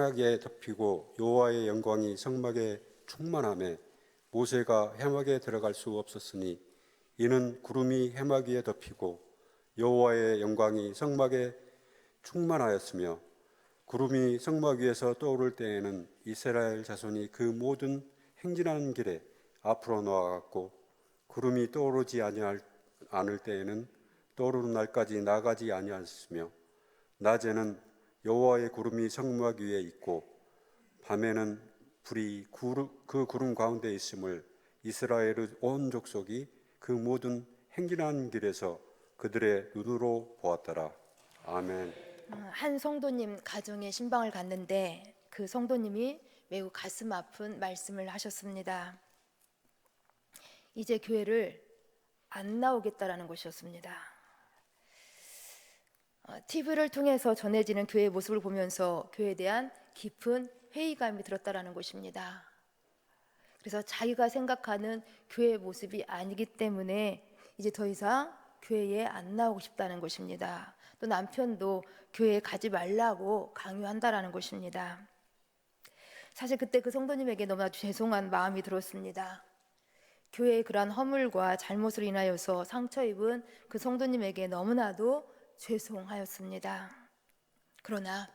해막에 덮이고 여호와의 영광이 성막에 충만하며 모세가 해막에 들어갈 수 없었으니 이는 구름이 해막 위에 덮이고 여호와의 영광이 성막에 충만하였으며 구름이 성막 위에서 떠오를 때에는 이스라엘 자손이 그 모든 행진하는 길에 앞으로 나아갔고 구름이 떠오르지 않을 때에는 떠오르는 날까지 나가지 아니하였으며 낮에는 여호와의 구름이 성막 위에 있고 밤에는 불이 그 구름 가운데 있음을 이스라엘의 온 족속이 그 모든 행진하는 길에서 그들의 눈으로 보았더라. 아멘. 한 성도님 가정에 신방을 갔는데 그 성도님이 매우 가슴 아픈 말씀을 하셨습니다. 이제 교회를 안 나오겠다라는 것이었습니다. TV를 통해서 전해지는 교회의 모습을 보면서 교회에 대한 깊은 회의감이 들었다라는 것입니다. 그래서 자기가 생각하는 교회의 모습이 아니기 때문에 이제 더 이상 교회에 안 나오고 싶다는 것입니다. 또 남편도 교회에 가지 말라고 강요한다라는 것입니다. 사실 그때 그 성도님에게 너무나 죄송한 마음이 들었습니다. 교회의 그러한 허물과 잘못으로 인하여서 상처 입은 그 성도님에게 너무나도 죄송하였습니다. 그러나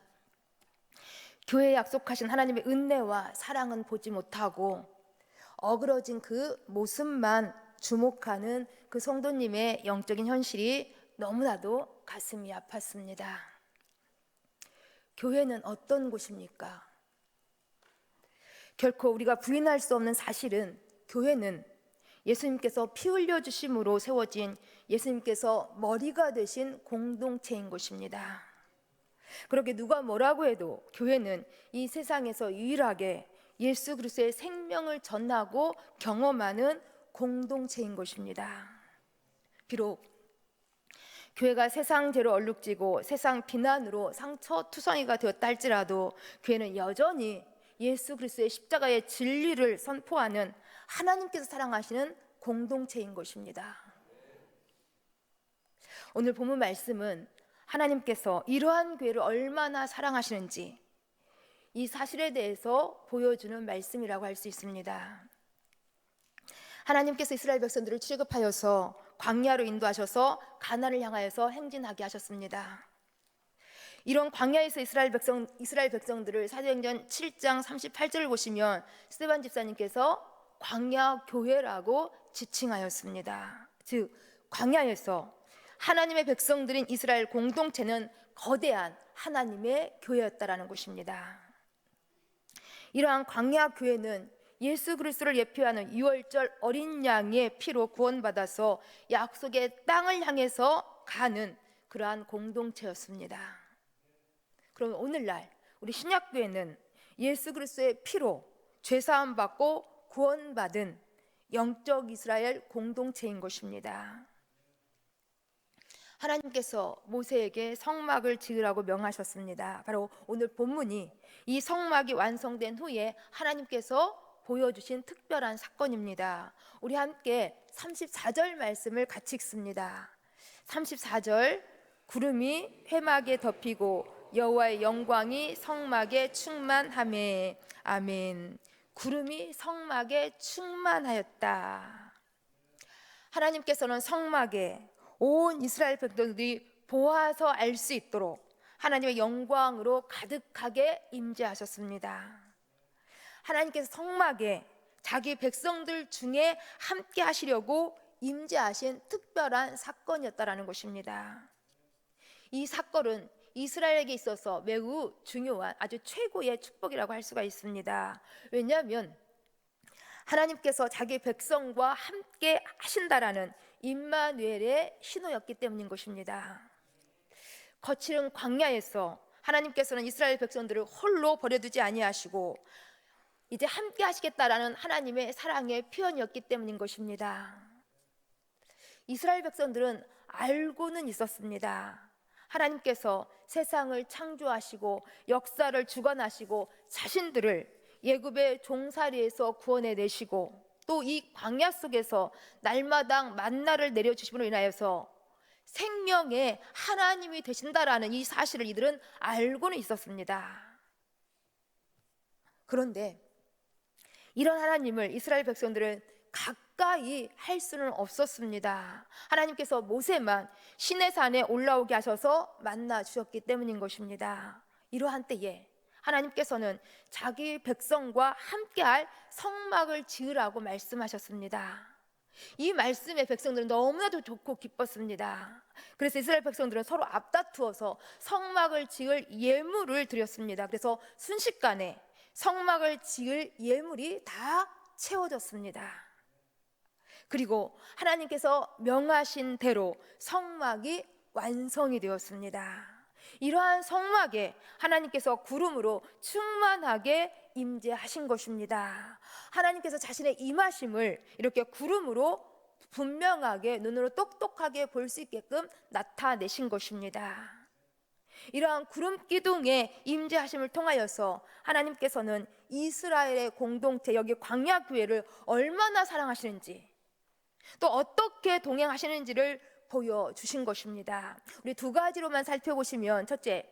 교회에 약속하신 하나님의 은혜와 사랑은 보지 못하고 어그러진 그 모습만 주목하는 그 성도님의 영적인 현실이 너무나도 가슴이 아팠습니다. 교회는 어떤 곳입니까? 결코 우리가 부인할 수 없는 사실은 교회는 예수님께서 피 흘려 주심으로 세워진 예수님께서 머리가 되신 공동체인 것입니다. 그렇게 누가 뭐라고 해도 교회는 이 세상에서 유일하게 예수 그리스도의 생명을 전하고 경험하는 공동체인 것입니다. 비록 교회가 세상 죄로 얼룩지고 세상 비난으로 상처투성이가 되었다 할지라도 교회는 여전히 예수 그리스도의 십자가의 진리를 선포하는 하나님께서 사랑하시는 공동체인 것입니다. 오늘 본문 말씀은 하나님께서 이러한 교회를 얼마나 사랑하시는지 이 사실에 대해서 보여주는 말씀이라고 할 수 있습니다. 하나님께서 이스라엘 백성들을 출애굽하여서 광야로 인도하셔서 가나안을 향하여서 행진하게 하셨습니다. 이런 광야에서 이스라엘 백성들을 사도행전 7장 38절을 보시면 스데반 집사님께서 광야 교회라고 지칭하였습니다. 즉 광야에서 하나님의 백성들인 이스라엘 공동체는 거대한 하나님의 교회였다라는 것입니다. 이러한 광야 교회는 예수 그리스도를 예표하는 유월절 어린 양의 피로 구원받아서 약속의 땅을 향해서 가는 그러한 공동체였습니다. 그럼 오늘날 우리 신약교회는 예수 그리스도의 피로 죄사함 받고 구원받은 영적 이스라엘 공동체인 것입니다. 하나님께서 모세에게 성막을 지으라고 명하셨습니다. 바로 오늘 본문이 이 성막이 완성된 후에 하나님께서 보여주신 특별한 사건입니다. 우리 함께 34절 말씀을 같이 읽습니다. 34절 구름이 회막에 덮이고 여호와의 영광이 성막에 충만하매 아멘. 구름이 성막에 충만하였다. 하나님께서는 성막에 온 이스라엘 백성들이 보아서 알 수 있도록 하나님의 영광으로 가득하게 임재하셨습니다. 하나님께서 성막에 자기 백성들 중에 함께 하시려고 임재하신 특별한 사건이었다라는 것입니다. 이 사건은 이스라엘에게 있어서 매우 중요한 아주 최고의 축복이라고 할 수가 있습니다. 왜냐하면 하나님께서 자기 백성과 함께 하신다라는 임마누엘의 신호였기 때문인 것입니다. 거칠은 광야에서 하나님께서는 이스라엘 백성들을 홀로 버려두지 아니하시고 이제 함께 하시겠다라는 하나님의 사랑의 표현이었기 때문인 것입니다. 이스라엘 백성들은 알고는 있었습니다. 하나님께서 세상을 창조하시고 역사를 주관하시고 자신들을 애굽의 종살이에서 구원해 내시고 또 이 광야 속에서 날마당 만나를 내려주심으로 인하여서 생명의 하나님이 되신다라는 이 사실을 이들은 알고는 있었습니다. 그런데 이런 하나님을 이스라엘 백성들은 가까이 할 수는 없었습니다. 하나님께서 모세만 시내산에 올라오게 하셔서 만나 주셨기 때문인 것입니다. 이러한 때에 하나님께서는 자기 백성과 함께할 성막을 지으라고 말씀하셨습니다. 이 말씀에 백성들은 너무나도 좋고 기뻤습니다. 그래서 이스라엘 백성들은 서로 앞다투어서 성막을 지을 예물을 드렸습니다. 그래서 순식간에 성막을 지을 예물이 다 채워졌습니다. 그리고 하나님께서 명하신 대로 성막이 완성이 되었습니다. 이러한 성막에 하나님께서 구름으로 충만하게 임재하신 것입니다. 하나님께서 자신의 임하심을 이렇게 구름으로 분명하게 눈으로 똑똑하게 볼 수 있게끔 나타내신 것입니다. 이러한 구름 기둥의 임재하심을 통하여서 하나님께서는 이스라엘의 공동체, 여기 광야 교회를 얼마나 사랑하시는지, 또 어떻게 동행하시는지를 보여주신 것입니다. 우리 두 가지로만 살펴보시면, 첫째,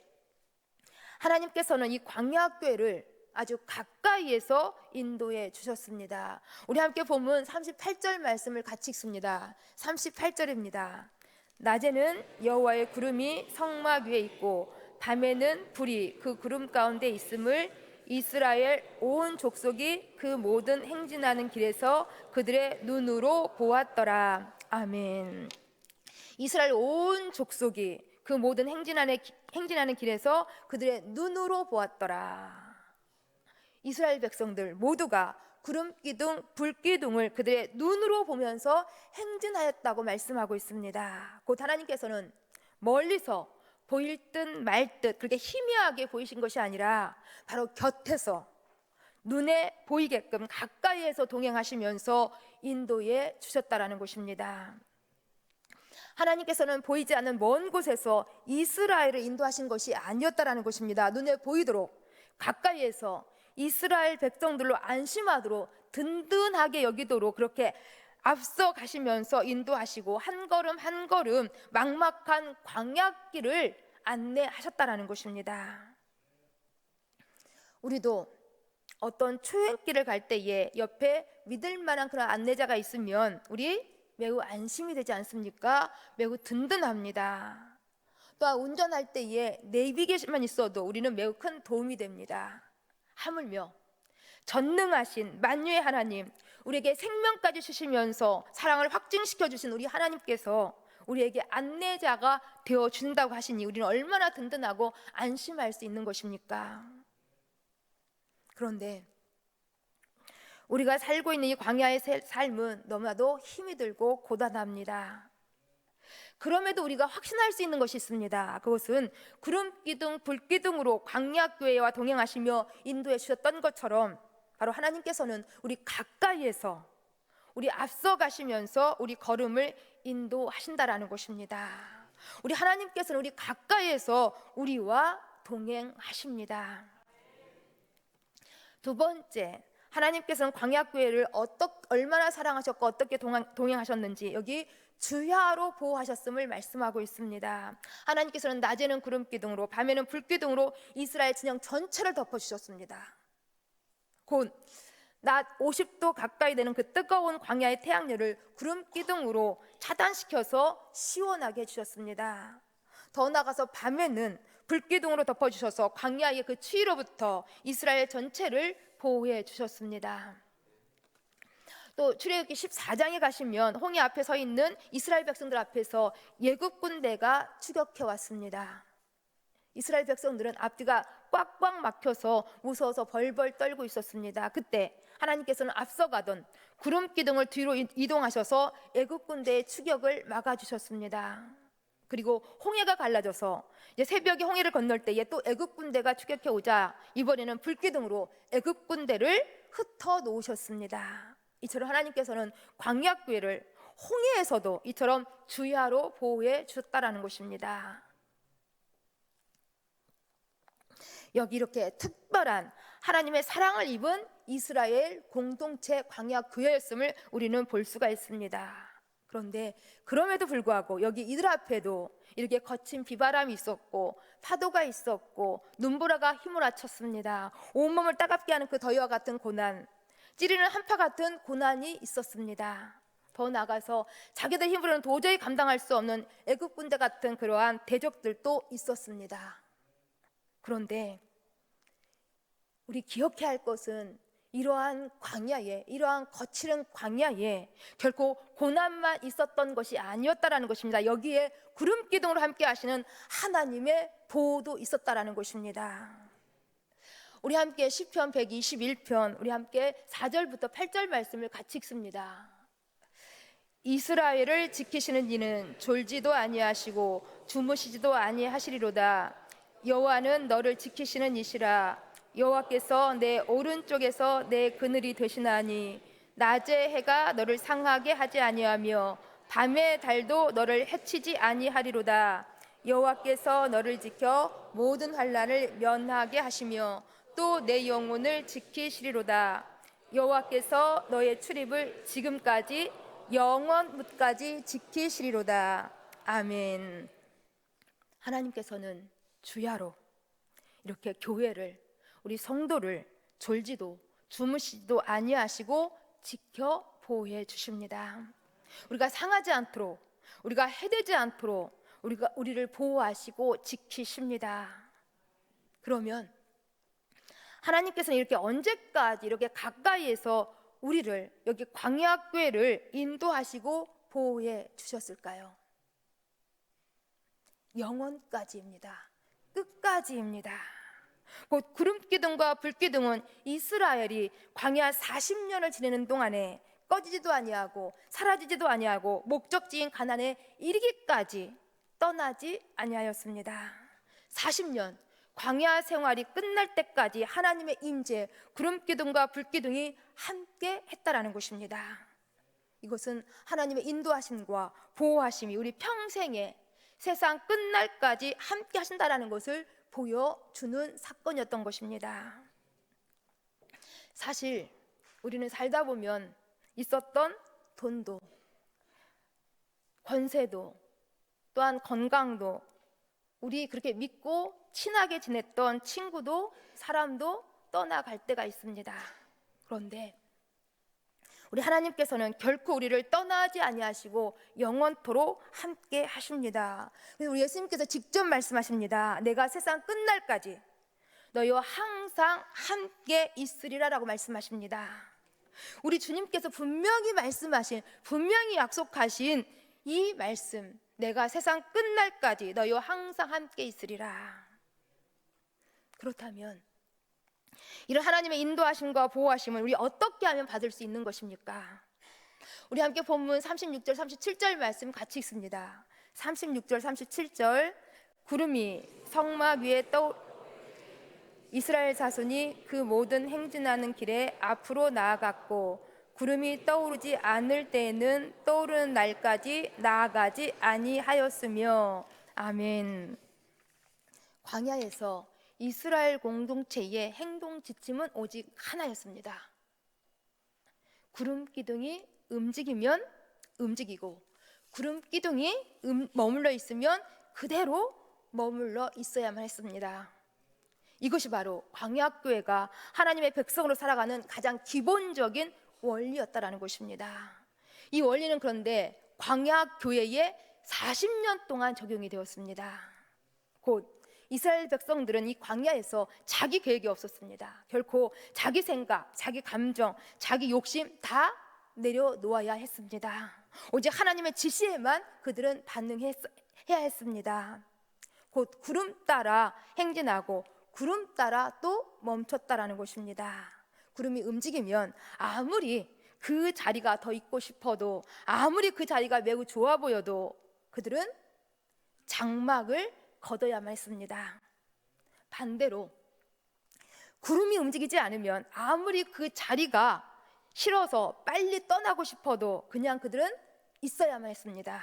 하나님께서는 이 광야 교회를 아주 가까이에서 인도해 주셨습니다. 우리 함께 본문 38절 말씀을 같이 읽습니다. 38절입니다. 낮에는 여호와의 구름이 성막 위에 있고 밤에는 불이 그 구름 가운데 있음을 이스라엘 온 족속이 그 모든 행진하는 길에서 그들의 눈으로 보았더라. 아멘. 이스라엘 온 족속이 그 모든 행진하는 길에서 그들의 눈으로 보았더라. 이스라엘 백성들 모두가 구름기둥, 불기둥을 그들의 눈으로 보면서 행진하였다고 말씀하고 있습니다. 곧 하나님께서는 멀리서 보일 듯 말 듯 그렇게 희미하게 보이신 것이 아니라 바로 곁에서 눈에 보이게끔 가까이에서 동행하시면서 인도해 주셨다라는 것입니다. 하나님께서는 보이지 않는 먼 곳에서 이스라엘을 인도하신 것이 아니었다라는 것입니다. 눈에 보이도록 가까이에서 이스라엘 백성들로 안심하도록 든든하게 여기도록 그렇게 앞서 가시면서 인도하시고 한 걸음 한 걸음 막막한 광야길을 안내하셨다라는 것입니다. 우리도 어떤 초행길을 갈 때에 옆에 믿을 만한 그런 안내자가 있으면 우리 매우 안심이 되지 않습니까? 매우 든든합니다. 또한 운전할 때에 내비게이션만 있어도 우리는 매우 큰 도움이 됩니다. 하물며 전능하신 만유의 하나님, 우리에게 생명까지 주시면서 사랑을 확증시켜 주신 우리 하나님께서 우리에게 안내자가 되어 준다고 하시니 우리는 얼마나 든든하고 안심할 수 있는 것입니까? 그런데 우리가 살고 있는 이 광야의 삶은 너무나도 힘이 들고 고단합니다. 그럼에도 우리가 확신할 수 있는 것이 있습니다. 그것은 구름기둥, 불기둥으로 광야교회와 동행하시며 인도해 주셨던 것처럼 바로 하나님께서는 우리 가까이에서 우리 앞서 가시면서 우리 걸음을 인도하신다라는 것입니다. 우리 하나님께서는 우리 가까이에서 우리와 동행하십니다. 두 번째, 하나님께서는 광야교회를 얼마나 사랑하셨고 어떻게 동행하셨는지 여기 주야로 보호하셨음을 말씀하고 있습니다. 하나님께서는 낮에는 구름기둥으로 밤에는 불기둥으로 이스라엘 진영 전체를 덮어주셨습니다. 곧 낮 50도 가까이 되는 그 뜨거운 광야의 태양열을 구름기둥으로 차단시켜서 시원하게 해주셨습니다. 더 나아가서 밤에는 불기둥으로 덮어주셔서 광야의 그 추위로부터 이스라엘 전체를 보호해 주셨습니다. 또 출애굽기 14장에 가시면 홍해 앞에 서 있는 이스라엘 백성들 앞에서 예굽 군대가 추격해 왔습니다. 이스라엘 백성들은 앞뒤가 꽉꽉 막혀서 무서워서 벌벌 떨고 있었습니다. 그때 하나님께서는 앞서가던 구름 기둥을 뒤로 이동하셔서 애굽 군대의 추격을 막아주셨습니다. 그리고 홍해가 갈라져서 이제 새벽에 홍해를 건널 때에 또 애굽 군대가 추격해 오자 이번에는 불기둥으로 애굽 군대를 흩어 놓으셨습니다. 이처럼 하나님께서는 광야교회를 홍해에서도 이처럼 주야로 보호해 주셨다라는 것입니다. 여기 이렇게 특별한 하나님의 사랑을 입은 이스라엘 공동체 광야교회였음을 우리는 볼 수가 있습니다. 그런데 그럼에도 불구하고 여기 이들 앞에도 이렇게 거친 비바람이 있었고 파도가 있었고 눈보라가 휘몰아쳤습니다. 온몸을 따갑게 하는 그 더위와 같은 고난, 찌르는 한파 같은 고난이 있었습니다. 더 나아가서 자기들 힘으로는 도저히 감당할 수 없는 애국 군대 같은 그러한 대적들도 있었습니다. 그런데 우리 기억해야 할 것은 이러한 광야에, 이러한 거칠은 광야에 결코 고난만 있었던 것이 아니었다라는 것입니다. 여기에 구름 기둥으로 함께 하시는 하나님의 보호도 있었다라는 것입니다. 우리 함께 시편 121편, 우리 함께 4절부터 8절 말씀을 같이 읽습니다. 이스라엘을 지키시는 이는 졸지도 아니하시고 주무시지도 아니하시리로다. 여호와는 너를 지키시는 이시라. 여호와께서 내 오른쪽에서 내 그늘이 되시나니 낮의 해가 너를 상하게 하지 아니하며 밤의 달도 너를 해치지 아니하리로다. 여호와께서 너를 지켜 모든 환난을 면하게 하시며 또 내 영혼을 지키시리로다. 여호와께서 너의 출입을 지금까지 영원무까지 지키시리로다. 아멘. 하나님께서는 주야로 이렇게 교회를, 우리 성도를 졸지도 주무시지도 아니하시고 지켜 보호해 주십니다. 우리가 상하지 않도록, 우리가 해되지 않도록 우리를 보호하시고 지키십니다. 그러면 하나님께서는 이렇게 언제까지 이렇게 가까이에서 우리를, 여기 광야교회를 인도하시고 보호해 주셨을까요? 영원까지입니다. 끝까지입니다. 곧 구름기둥과 불기둥은 이스라엘이 광야 40년을 지내는 동안에 꺼지지도 아니하고 사라지지도 아니하고 목적지인 가나안에 이르기까지 떠나지 아니하였습니다. 40년 광야 생활이 끝날 때까지 하나님의 임재, 구름기둥과 불기둥이 함께 했다라는 것입니다. 이것은 하나님의 인도하심과 보호하심이 우리 평생에 세상 끝날까지 함께 하신다라는 것을 보여주는 사건이었던 것입니다. 사실 우리는 살다 보면 있었던 돈도, 권세도, 또한 건강도, 우리 그렇게 믿고 친하게 지냈던 친구도, 사람도 떠나갈 때가 있습니다. 그런데 우리 하나님께서는 결코 우리를 떠나지 아니하시고 영원토록 함께 하십니다. 그래서 우리 예수님께서 직접 말씀하십니다. 내가 세상 끝날까지 너희와 항상 함께 있으리라라고 말씀하십니다. 우리 주님께서 분명히 말씀하신, 분명히 약속하신 이 말씀, 내가 세상 끝날까지 너희와 항상 함께 있으리라. 그렇다면 이런 하나님의 인도하심과 보호하심을 우리 어떻게 하면 받을 수 있는 것입니까? 우리 함께 본문 36절 37절 말씀 같이 읽습니다. 36절 37절 구름이 성막 위에 이스라엘 자손이 그 모든 행진하는 길에 앞으로 나아갔고 구름이 떠오르지 않을 때에는 떠오르는 날까지 나아가지 아니하였으며. 아멘. 광야에서 이스라엘 공동체의 행동 지침은 오직 하나였습니다. 구름 기둥이 움직이면 움직이고 구름 기둥이 머물러 있으면 그대로 머물러 있어야만 했습니다. 이것이 바로 광야교회가 하나님의 백성으로 살아가는 가장 기본적인 원리였다라는 것입니다. 이 원리는 그런데 광야교회에 40년 동안 적용이 되었습니다. 곧 이스라엘 백성들은 이 광야에서 자기 계획이 없었습니다. 결코 자기 생각, 자기 감정, 자기 욕심 다 내려놓아야 했습니다. 오직 하나님의 지시에만 그들은 반응해야 했습니다. 곧 구름 따라 행진하고 구름 따라 또 멈췄다라는 것입니다. 구름이 움직이면 아무리 그 자리가 더 있고 싶어도, 아무리 그 자리가 매우 좋아 보여도 그들은 장막을 걷어야만 했습니다. 반대로 구름이 움직이지 않으면 아무리 그 자리가 싫어서 빨리 떠나고 싶어도 그냥 그들은 있어야만 했습니다.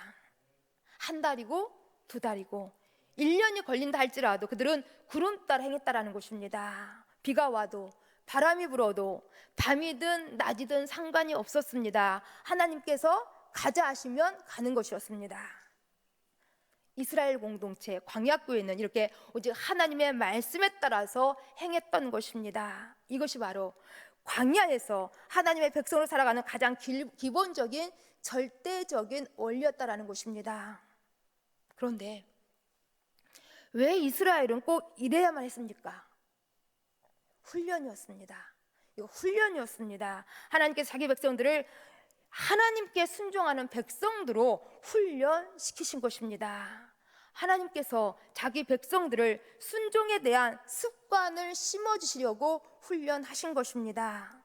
한 달이고 두 달이고 1년이 걸린다 할지라도 그들은 구름 따라 행했다라는 것입니다. 비가 와도 바람이 불어도 밤이든 낮이든 상관이 없었습니다. 하나님께서 가자 하시면 가는 것이었습니다. 이스라엘 공동체 광야교회는 이렇게 오직 하나님의 말씀에 따라서 행했던 것입니다. 이것이 바로 광야에서 하나님의 백성으로 살아가는 가장 기본적인 절대적인 원리였다라는 것입니다. 그런데 왜 이스라엘은 꼭 이래야만 했습니까? 훈련이었습니다. 이거 훈련이었습니다. 하나님께서 자기 백성들을 하나님께 순종하는 백성들로 훈련시키신 것입니다. 하나님께서 자기 백성들을 순종에 대한 습관을 심어주시려고 훈련하신 것입니다.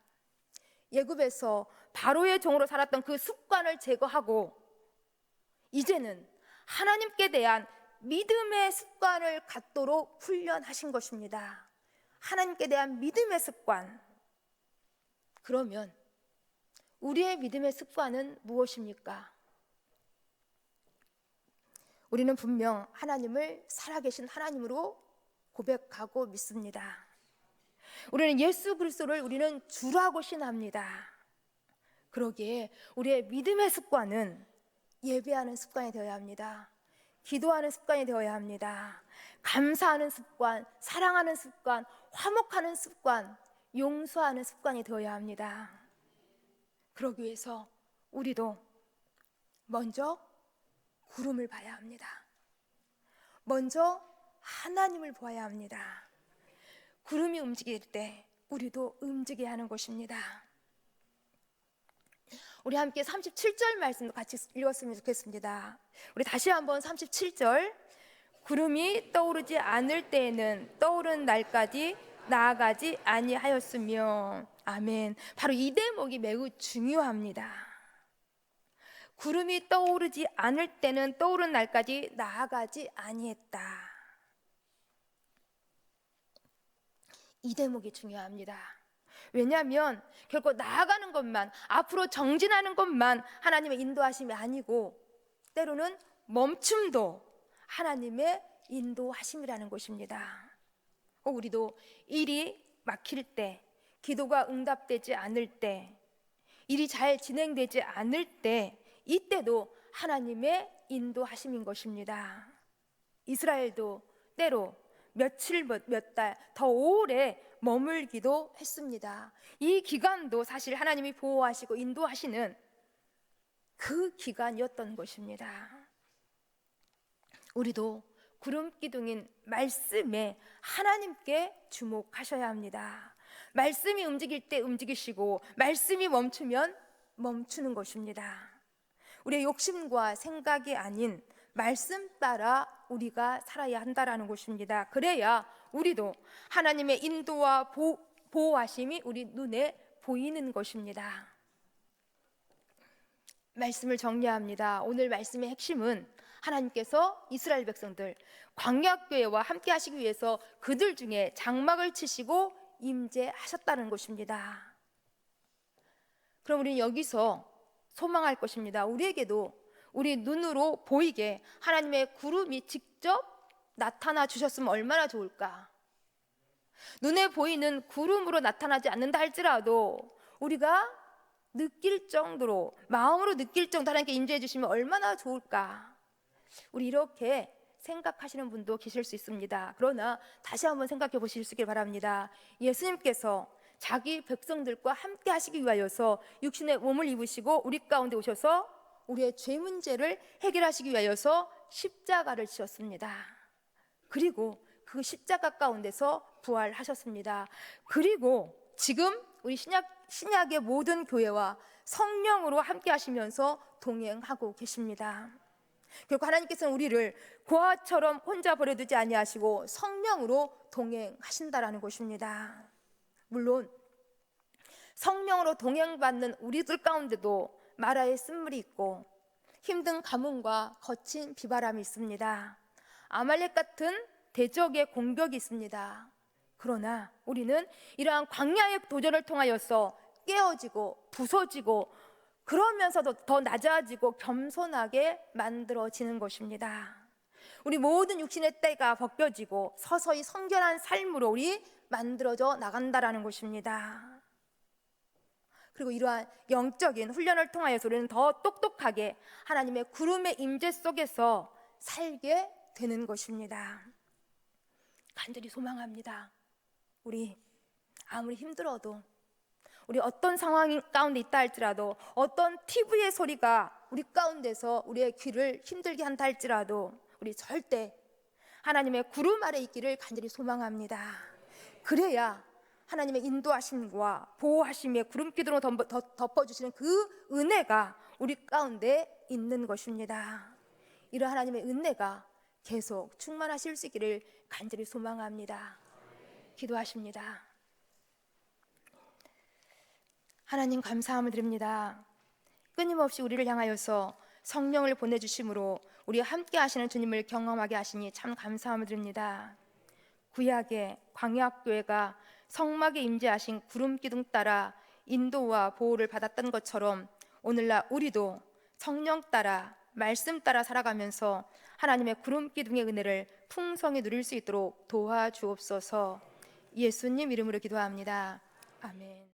애굽에서 바로의 종으로 살았던 그 습관을 제거하고 이제는 하나님께 대한 믿음의 습관을 갖도록 훈련하신 것입니다. 하나님께 대한 믿음의 습관. 그러면 우리의 믿음의 습관은 무엇입니까? 우리는 분명 하나님을 살아계신 하나님으로 고백하고 믿습니다. 우리는 예수 그리스도를 우리는 주라고 신합니다. 그러기에 우리의 믿음의 습관은 예배하는 습관이 되어야 합니다. 기도하는 습관이 되어야 합니다. 감사하는 습관, 사랑하는 습관, 화목하는 습관, 용서하는 습관이 되어야 합니다. 그러기 위해서 우리도 먼저 구름을 봐야 합니다. 먼저 하나님을 보아야 합니다. 구름이 움직일 때 우리도 움직여야 하는 것입니다. 우리 함께 37절 말씀도 같이 읽었으면 좋겠습니다. 우리 다시 한번 37절. 구름이 떠오르지 않을 때에는 떠오른 날까지 나아가지 아니하였으며. 아멘. 바로 이 대목이 매우 중요합니다. 구름이 떠오르지 않을 때는 떠오른 날까지 나아가지 아니했다. 이 대목이 중요합니다. 왜냐하면 결코 나아가는 것만, 앞으로 정진하는 것만 하나님의 인도하심이 아니고 때로는 멈춤도 하나님의 인도하심이라는 것입니다. 우리도 일이 막힐 때, 기도가 응답되지 않을 때, 일이 잘 진행되지 않을 때, 이때도 하나님의 인도하심인 것입니다. 이스라엘도 때로 며칠 몇 달 더 오래 머물기도 했습니다. 이 기간도 사실 하나님이 보호하시고 인도하시는 그 기간이었던 것입니다. 우리도 구름 기둥인 말씀에 하나님께 주목하셔야 합니다. 말씀이 움직일 때 움직이시고 말씀이 멈추면 멈추는 것입니다. 우리의 욕심과 생각이 아닌 말씀 따라 우리가 살아야 한다라는 것입니다. 그래야 우리도 하나님의 인도와 보호하심이 우리 눈에 보이는 것입니다. 말씀을 정리합니다. 오늘 말씀의 핵심은 하나님께서 이스라엘 백성들 광야교회와 함께 하시기 위해서 그들 중에 장막을 치시고 임재하셨다는 것입니다. 그럼 우리는 여기서 소망할 것입니다. 우리에게도 우리 눈으로 보이게 하나님의 구름이 직접 나타나 주셨으면 얼마나 좋을까. 눈에 보이는 구름으로 나타나지 않는다 할지라도 우리가 느낄 정도로, 마음으로 느낄 정도로 하나님께 임재해 주시면 얼마나 좋을까. 우리 이렇게 생각하시는 분도 계실 수 있습니다. 그러나 다시 한번 생각해 보실 수 있길 바랍니다. 예수님께서 자기 백성들과 함께 하시기 위하여서 육신의 몸을 입으시고 우리 가운데 오셔서 우리의 죄 문제를 해결하시기 위하여서 십자가를 지셨습니다. 그리고 그 십자가 가운데서 부활하셨습니다. 그리고 지금 우리 신약의 모든 교회와 성령으로 함께 하시면서 동행하고 계십니다. 결국 하나님께서는 우리를 고아처럼 혼자 버려두지 아니하시고 성령으로 동행하신다라는 것입니다. 물론 성령으로 동행받는 우리들 가운데도 마라의 쓴물이 있고 힘든 가뭄과 거친 비바람이 있습니다. 아말렉 같은 대적의 공격이 있습니다. 그러나 우리는 이러한 광야의 도전을 통하여서 깨어지고 부서지고 그러면서도 더 낮아지고 겸손하게 만들어지는 것입니다. 우리 모든 육신의 때가 벗겨지고 서서히 성결한 삶으로 우리 만들어져 나간다라는 것입니다. 그리고 이러한 영적인 훈련을 통하여서 우리는 더 똑똑하게 하나님의 구름의 임재 속에서 살게 되는 것입니다. 간절히 소망합니다. 우리 아무리 힘들어도, 우리 어떤 상황 가운데 있다 할지라도, 어떤 TV의 소리가 우리 가운데서 우리의 귀를 힘들게 한다 할지라도 우리 절대 하나님의 구름 아래 있기를 간절히 소망합니다. 그래야 하나님의 인도하심과 보호하심의 구름 기둥으로 덮어주시는 그 은혜가 우리 가운데 있는 것입니다. 이런 하나님의 은혜가 계속 충만하실 수 있기를 간절히 소망합니다. 기도하십니다. 하나님 감사함을 드립니다. 끊임없이 우리를 향하여서 성령을 보내주심으로 우리와 함께 하시는 주님을 경험하게 하시니 참 감사함을 드립니다. 구약의 광야교회가 성막에 임재하신 구름 기둥 따라 인도와 보호를 받았던 것처럼 오늘날 우리도 성령 따라 말씀 따라 살아가면서 하나님의 구름 기둥의 은혜를 풍성히 누릴 수 있도록 도와주옵소서. 예수님 이름으로 기도합니다. 아멘.